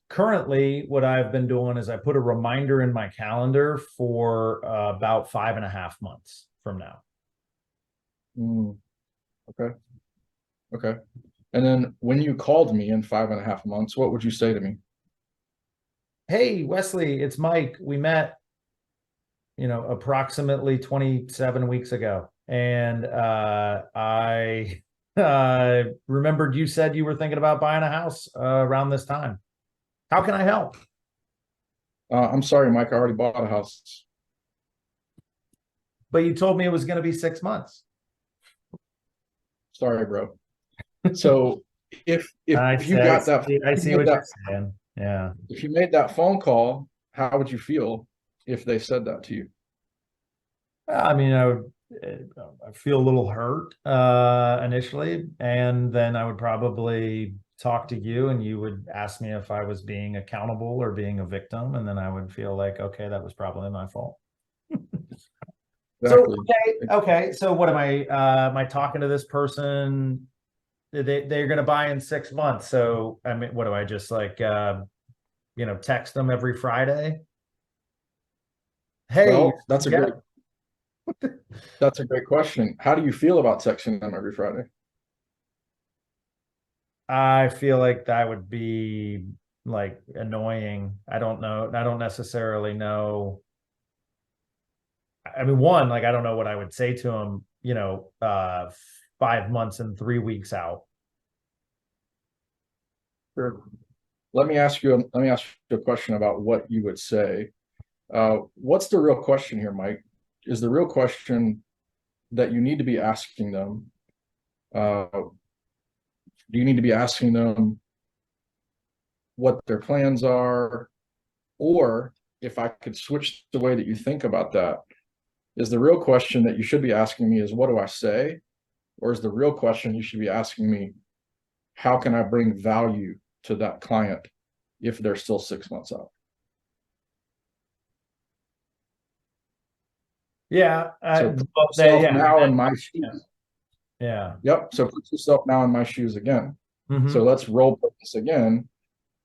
Currently, what I've been doing is I put a reminder in my calendar for about 5.5 months from now. Okay. And then when you called me in 5.5 months, what would you say to me? Hey, Wesley, it's Mike. We met, approximately 27 weeks ago. And I remembered you said you were thinking about buying a house around this time. How can I help? I'm sorry, Mike, I already bought a house. But you told me it was going to be 6 months. Sorry, bro. So if you got that, I see what you're saying. Yeah. If you made that phone call, how would you feel if they said that to you? I mean, I feel a little hurt initially, and then I would probably talk to you and you would ask me if I was being accountable or being a victim, and then I would feel like, okay, that was probably my fault. Exactly. Okay. So what am I talking to this person? They're going to buy in 6 months. So, I mean, what do I just like, text them every Friday? Hey, Well, that's a great question. How do you feel about texting them every Friday? I feel like that would be like annoying. I don't know. I don't necessarily know. I mean, one, like, I don't know what I would say to him, 5 months and 3 weeks out. Sure. Let me ask you a question about what you would say. What's the real question here, Mike? Is the real question that you need to be asking them? Do you need to be asking them what their plans are? Or if I could switch the way that you think about that, is the real question that you should be asking me is, what do I say? Or is the real question you should be asking me, how can I bring value to that client if they're still 6 months out? Yeah. So put yourself now in my shoes. Yeah. Yep. So put yourself now in my shoes again. Mhm. So let's role play this again.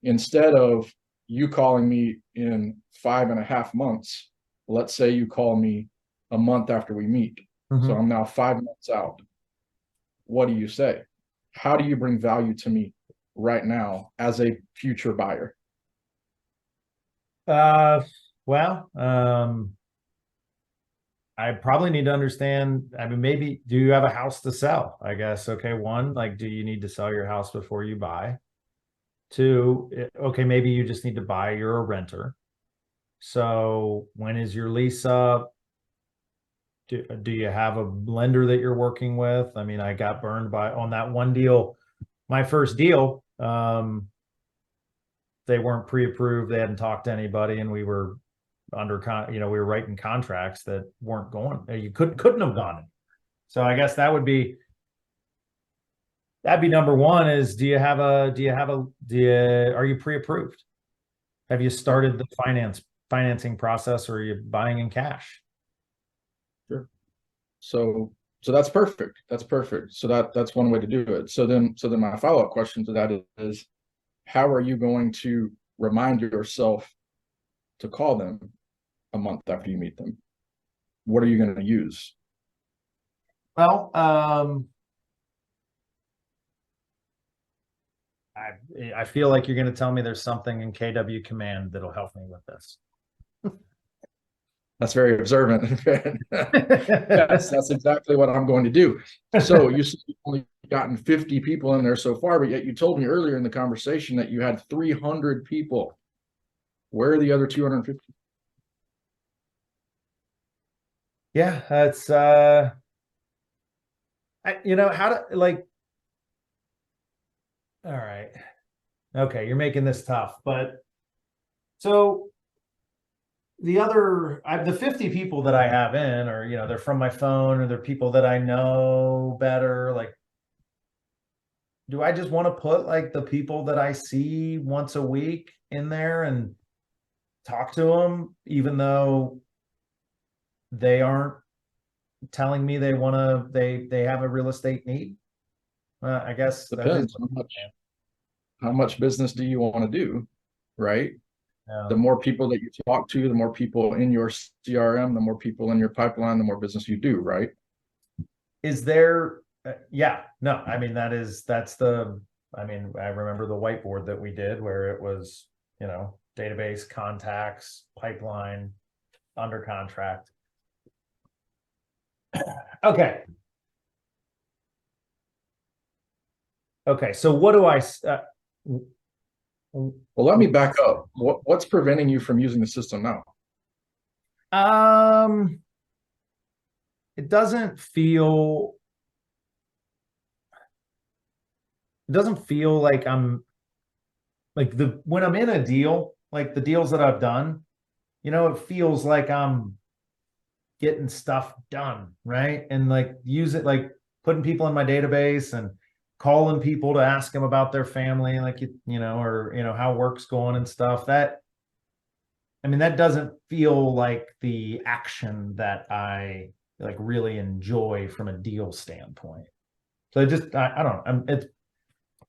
Instead of you calling me in 5.5 months, let's say you call me a month after we meet. Mhm. So I'm now 5 months out. What do you say? How do you bring value to me right now as a future buyer? Well, I probably need to understand. I mean, maybe, do you have a house to sell? I guess. Okay. One, like, do you need to sell your house before you buy? Two, okay, maybe you just need to buy, you're a renter. So when is your lease up? Do you have a lender that you're working with? I mean, I got burned on that one deal, my first deal. They weren't pre-approved. They hadn't talked to anybody, and we were we were writing contracts that weren't going. You couldn't have gone. So I guess that'd be number one is, are you pre-approved? Have you started the financing process, or are you buying in cash? Sure. So that's perfect. That's perfect. So that's one way to do it. So then my follow-up question to that is, how are you going to remind yourself to call them a month after you meet them? What are you going to use? Well, I feel like you're going to tell me there's something in KW Command that'll help me with this. That's very observant. Yes, that's exactly what I'm going to do. So you've only gotten 50 people in there so far, but yet you told me earlier in the conversation that you had 300 people. Where are the other 250? Yeah, that's how to, like, all right. Okay, you're making this tough, but so the 50 people that I have in, or they're from my phone, or they're people that I know better. Like, do I just want to put like the people that I see once a week in there and talk to them, even though they aren't telling me they have a real estate need? I guess Depends on how much business do you want to do, right? The more people that you talk to, the more people in your CRM, the more people in your pipeline, the more business you do, right? Is there, yeah, no, I mean, I remember the whiteboard that we did where it was, database, contacts, pipeline, under contract. Okay. Okay. So what do I, well, let me back up. What's preventing you from using the system now? It doesn't feel like I'm like when I'm in a deal, like the deals that I've done, it feels like I'm getting stuff done, right? And like use it, like putting people in my database and calling people to ask them about their family, like, or, how work's going and stuff. That doesn't feel like the action that I like really enjoy from a deal standpoint. So I don't know. It's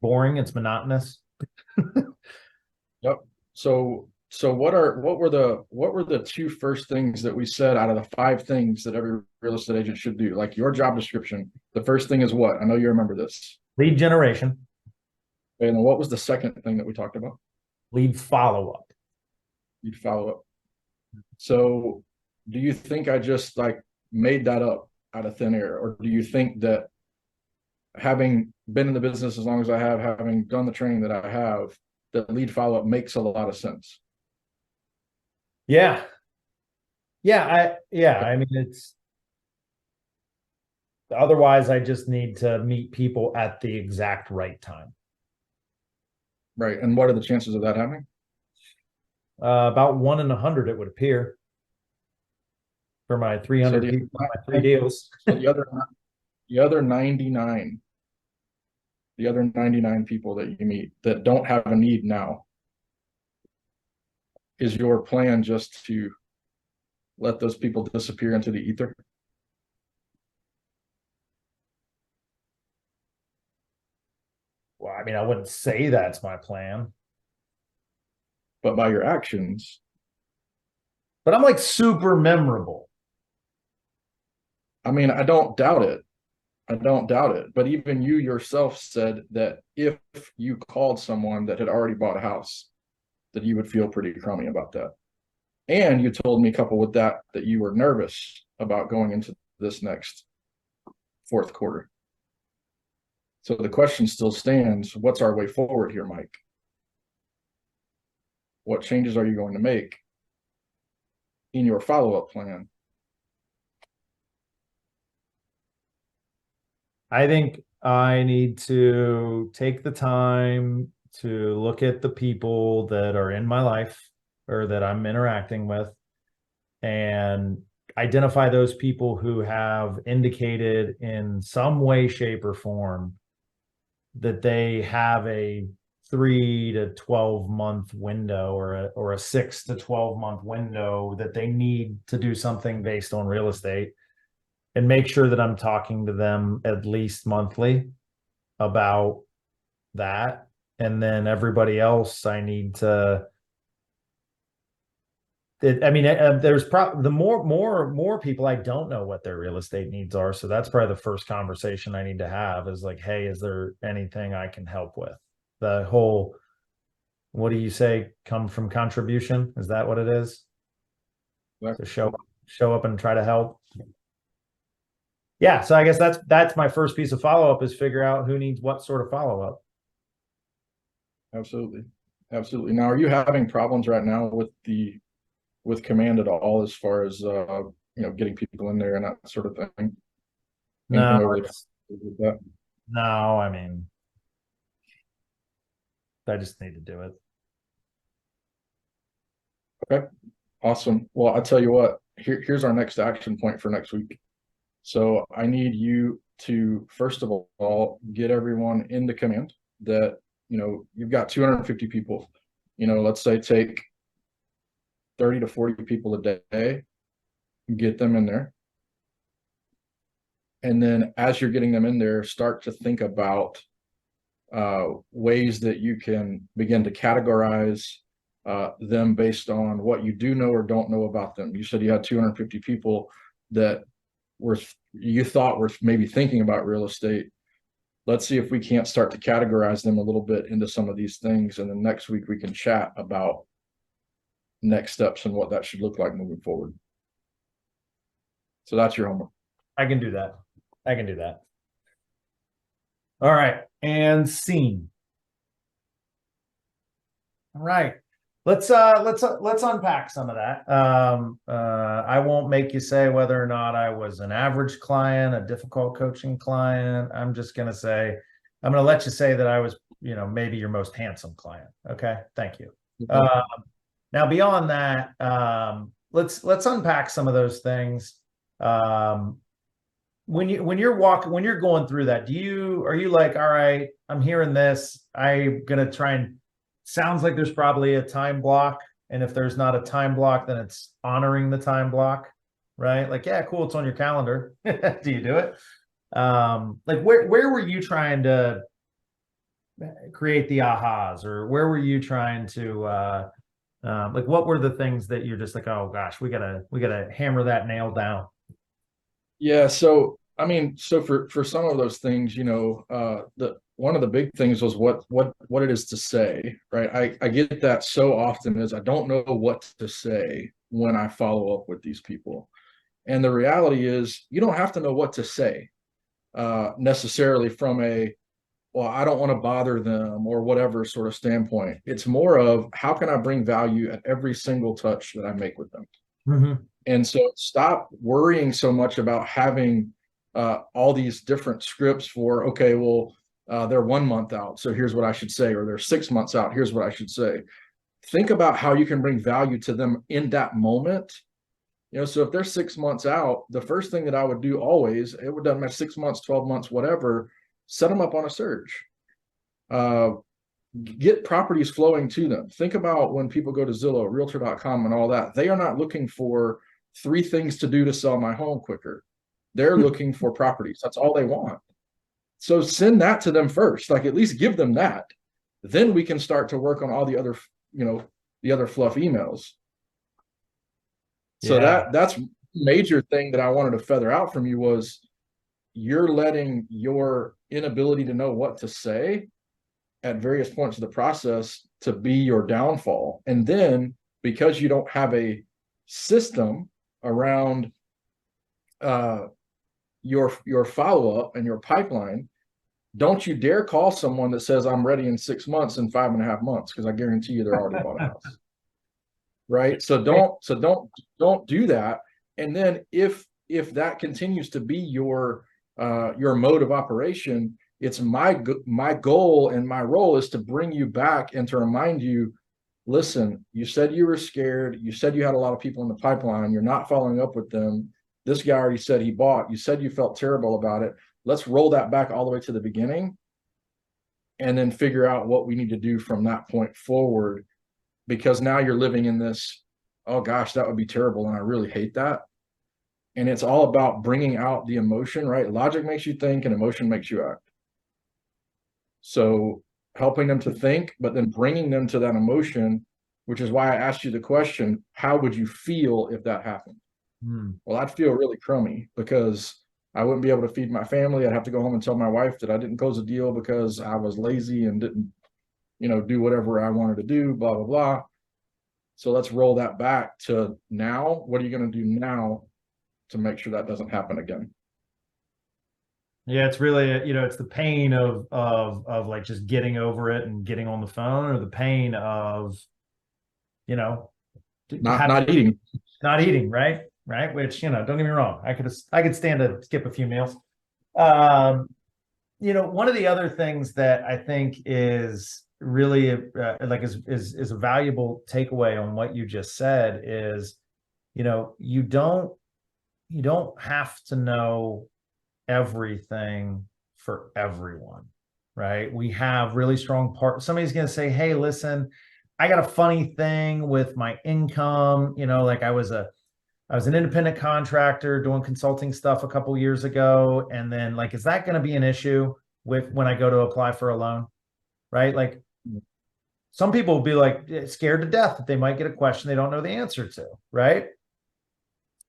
boring. It's monotonous. Yep. So what were the two first things that we said out of the 5 things that every real estate agent should do? Like your job description, the first thing is what? I know you remember this. Lead generation. And what was the second thing that we talked about? Lead follow-up. Lead follow-up. So do you think I just like made that up out of thin air? Or do you think that having been in the business as long as I have, having done the training that I have, that lead follow-up makes a lot of sense? Yeah. I mean, it's otherwise I just need to meet people at the exact right time. Right. And what are the chances of that happening? About 1 in 100, it would appear, for my 300 people, my 3 deals. So the other 99 people that you meet that don't have a need now, is your plan just to let those people disappear into the ether? Well, I mean, I wouldn't say that's my plan, But by your actions, but I'm like super memorable. I mean, I don't doubt it. But even you yourself said that if you called someone that had already bought a house, that you would feel pretty crummy about that. And you told me, coupled with that you were nervous about going into this next 4th quarter. So the question still stands, what's our way forward here, Mike? What changes are you going to make in your follow-up plan? I think I need to take the time to look at the people that are in my life or that I'm interacting with and identify those people who have indicated in some way, shape, or form that they have a 3 to 12 month window or a 6 to 12 month window that they need to do something based on real estate, and make sure that I'm talking to them at least monthly about that. And then everybody else I need to, there's probably the more people, I don't know what their real estate needs are. So that's probably the first conversation I need to have is like, hey, is there anything I can help with? The whole, what do you say, come from contribution? Is that what it is? To show up and try to help. Yeah, so I guess that's my first piece of follow-up is figure out who needs what sort of follow-up. Absolutely. Now, are you having problems right now with command at all, as far as getting people in there and that sort of thing? No, I mean, I just need to do it. Okay, awesome. Well, I'll tell you what, here's our next action point for next week. So I need you to, first of all, get everyone into command that, you've got 250 people, let's say take 30 to 40 people a day, get them in there. And then as you're getting them in there, start to think about ways that you can begin to categorize them based on what you do know or don't know about them. You said you had 250 people that you thought were maybe thinking about real estate. Let's see if we can't start to categorize them a little bit into some of these things. And then next week we can chat about next steps and what that should look like moving forward. So that's your homework. I can do that. All right. And scene. All right. Let's unpack some of that. I won't make you say whether or not I was an average client, a difficult coaching client. I'm just going to say, I'm going to let you say that I was, maybe your most handsome client. Okay. Thank you. Now beyond that, let's unpack some of those things. When you're going through that, are you like, all right, I'm hearing this, I'm going to try and, sounds like there's probably a time block. And if there's not a time block, then it's honoring the time block. right? Like, yeah, cool, it's on your calendar. Do you do it? Like where were you trying to create the ahas, or where were you trying to like what were the things that you're just like, oh gosh, we gotta hammer that nail down? Yeah, so I mean, so for some of those things, the one of the big things was what it is to say, right? I get that so often is I don't know what to say when I follow up with these people. And the reality is you don't have to know what to say necessarily from a, well, I don't want to bother them or whatever sort of standpoint. It's more of how can I bring value at every single touch that I make with them. Mm-hmm. And so stop worrying so much about having all these different scripts for, okay, well, they're 1 month out, so here's what I should say, or they're 6 months out, here's what I should say. Think about how you can bring value to them in that moment. So if they're 6 months out, the first thing that I would do always, it would doesn't matter 6 months, 12 months, whatever, set them up on a search. Get properties flowing to them. Think about when people go to Zillow, Realtor.com, and all that. They are not looking for 3 things to do to sell my home quicker. They're looking for properties. That's all they want. So send that to them first. Like at least give them that. Then we can start to work on all the other, the other fluff emails. So that's major thing that I wanted to feather out from you was you're letting your inability to know what to say at various points of the process to be your downfall. And then because you don't have a system around your follow-up and your pipeline, don't you dare call someone that says I'm ready in 6 months and 5.5 months, because I guarantee you they're already bought a house. Right. So don't do that. And then if that continues to be your mode of operation, it's my goal and my role is to bring you back and to remind you, listen, you said you were scared. You said you had a lot of people in the pipeline. You're not following up with them. This guy already said he bought. You said you felt terrible about it. Let's roll that back all the way to the beginning and then figure out what we need to do from that point forward, because now you're living in this, oh gosh, that would be terrible. And I really hate that. And it's all about bringing out the emotion, right? Logic makes you think and emotion makes you act. So helping them to think, but then bringing them to that emotion, which is why I asked you the question, how would you feel if that happened? Well, I'd feel really crummy because I wouldn't be able to feed my family. I'd have to go home and tell my wife that I didn't close a deal because I was lazy and didn't, do whatever I wanted to do, blah, blah, blah. So let's roll that back to now. What are you going to do now to make sure that doesn't happen again? Yeah, it's really, it's the pain of like just getting over it and getting on the phone, or the pain of, not eating, right? Right. Which, don't get me wrong. I could stand to skip a few meals. One of the other things that I think is really is a valuable takeaway on what you just said is, you don't have to know everything for everyone, right? We have really strong somebody's going to say, hey, listen, I got a funny thing with my income. Like I was an independent contractor doing consulting stuff a couple years ago. And then like, is that going to be an issue when I go to apply for a loan? Right? Like some people will be like scared to death that they might get a question they don't know the answer to, right?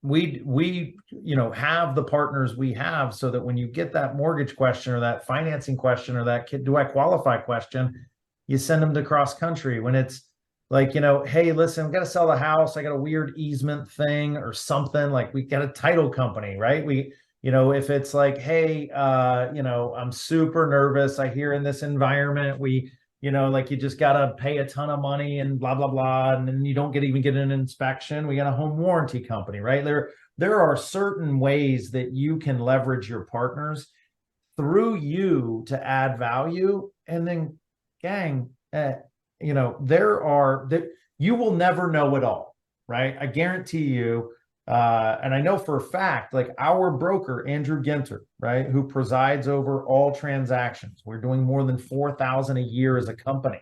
We have the partners we have so that when you get that mortgage question or that financing question or that do I qualify question, you send them to cross country. When it's like, hey, listen, I've got to sell the house. I got a weird easement thing or something, like we got a title company, right? If it's like, hey, I'm super nervous. I hear in this environment, like you just got to pay a ton of money and blah, blah, blah. And then you don't even get an inspection. We got a home warranty company, right? There are certain ways that you can leverage your partners through you to add value. And then gang, you will never know it all, right? I guarantee you. And I know for a fact, like our broker, Andrew Ginter, right, who presides over all transactions. We're doing more than 4,000 a year as a company,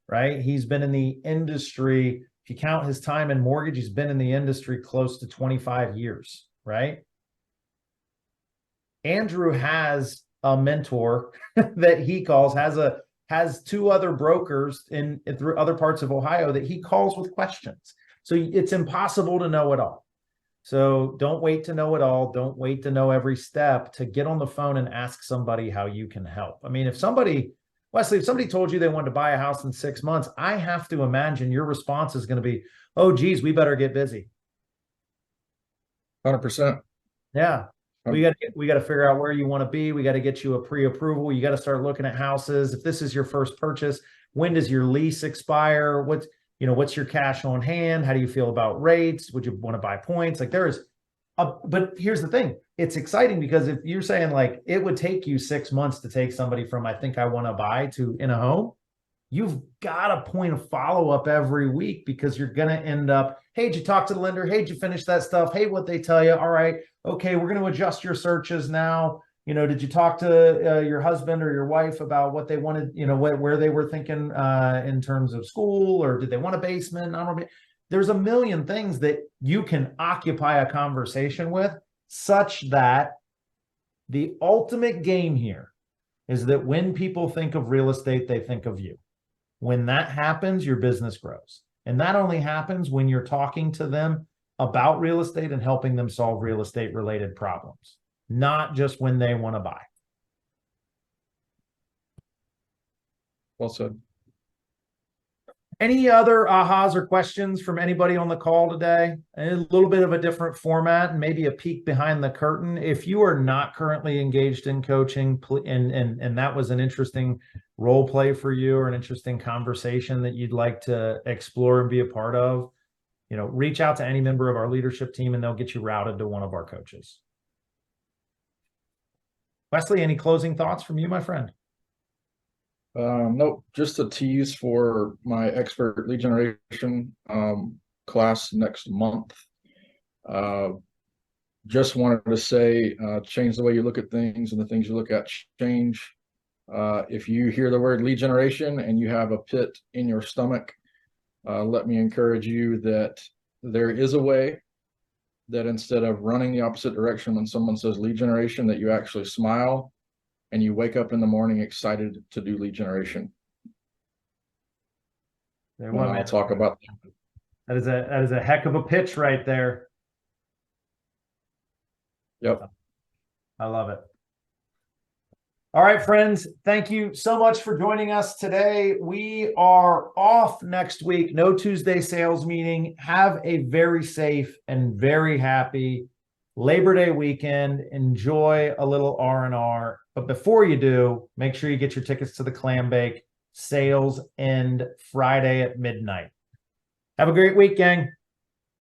right? He's been in the industry If you count his time in mortgage, he's been in the industry close to 25 years, right? Andrew has a mentor that he calls, has two other brokers in through other parts of Ohio that he calls with questions. So it's impossible to know it all. So don't wait to know it all. Don't wait to know every step. To get on the phone and ask somebody how you can help. I mean, Wesley, if somebody told you they wanted to buy a house in 6 months, I have to imagine your response is going to be, oh, geez, we better get busy. 100%. Yeah. We got to figure out where you want to be. We got to get you a pre-approval. You got to start looking at houses. If this is your first purchase, when does your lease expire? What's your cash on hand? How do you feel about rates? Would you want to buy points? Like but here's the thing. It's exciting because if you're saying like it would take you 6 months to take somebody from I think I want to buy to in a home, you've got a point of follow-up every week because you're going to end up, hey, did you talk to the lender? Hey, did you finish that stuff? Hey, what they tell you? All right. Okay, we're going to adjust your searches now. Did you talk to your husband or your wife about what they wanted, where they were thinking in terms of school, or did they want a basement? I don't know. There's a million things that you can occupy a conversation with, such that the ultimate game here is that when people think of real estate, they think of you. When that happens, your business grows. And that only happens when you're talking to them about real estate and helping them solve real estate related problems, not just when they want to buy. Well said. Any other ahas or questions from anybody on the call today? A little bit of a different format and maybe a peek behind the curtain. If you are not currently engaged in coaching and that was an interesting role play for you or an interesting conversation that you'd like to explore and be a part of, reach out to any member of our leadership team and they'll get you routed to one of our coaches. Wesley, any closing thoughts from you, my friend? Nope, just a tease for my expert lead generation class next month. Just wanted to say, change the way you look at things and the things you look at change. If you hear the word lead generation and you have a pit in your stomach, let me encourage you that there is a way that instead of running the opposite direction when someone says lead generation, that you actually smile and you wake up in the morning excited to do lead generation. I'll talk about that. That is a heck of a pitch right there. Yep. I love it. All right, friends, thank you so much for joining us today. We are off next week. No Tuesday sales meeting. Have a very safe and very happy Labor Day weekend. Enjoy a little R&R. But before you do, make sure you get your tickets to the Clam Bake. Sales end Friday at midnight. Have a great week, gang.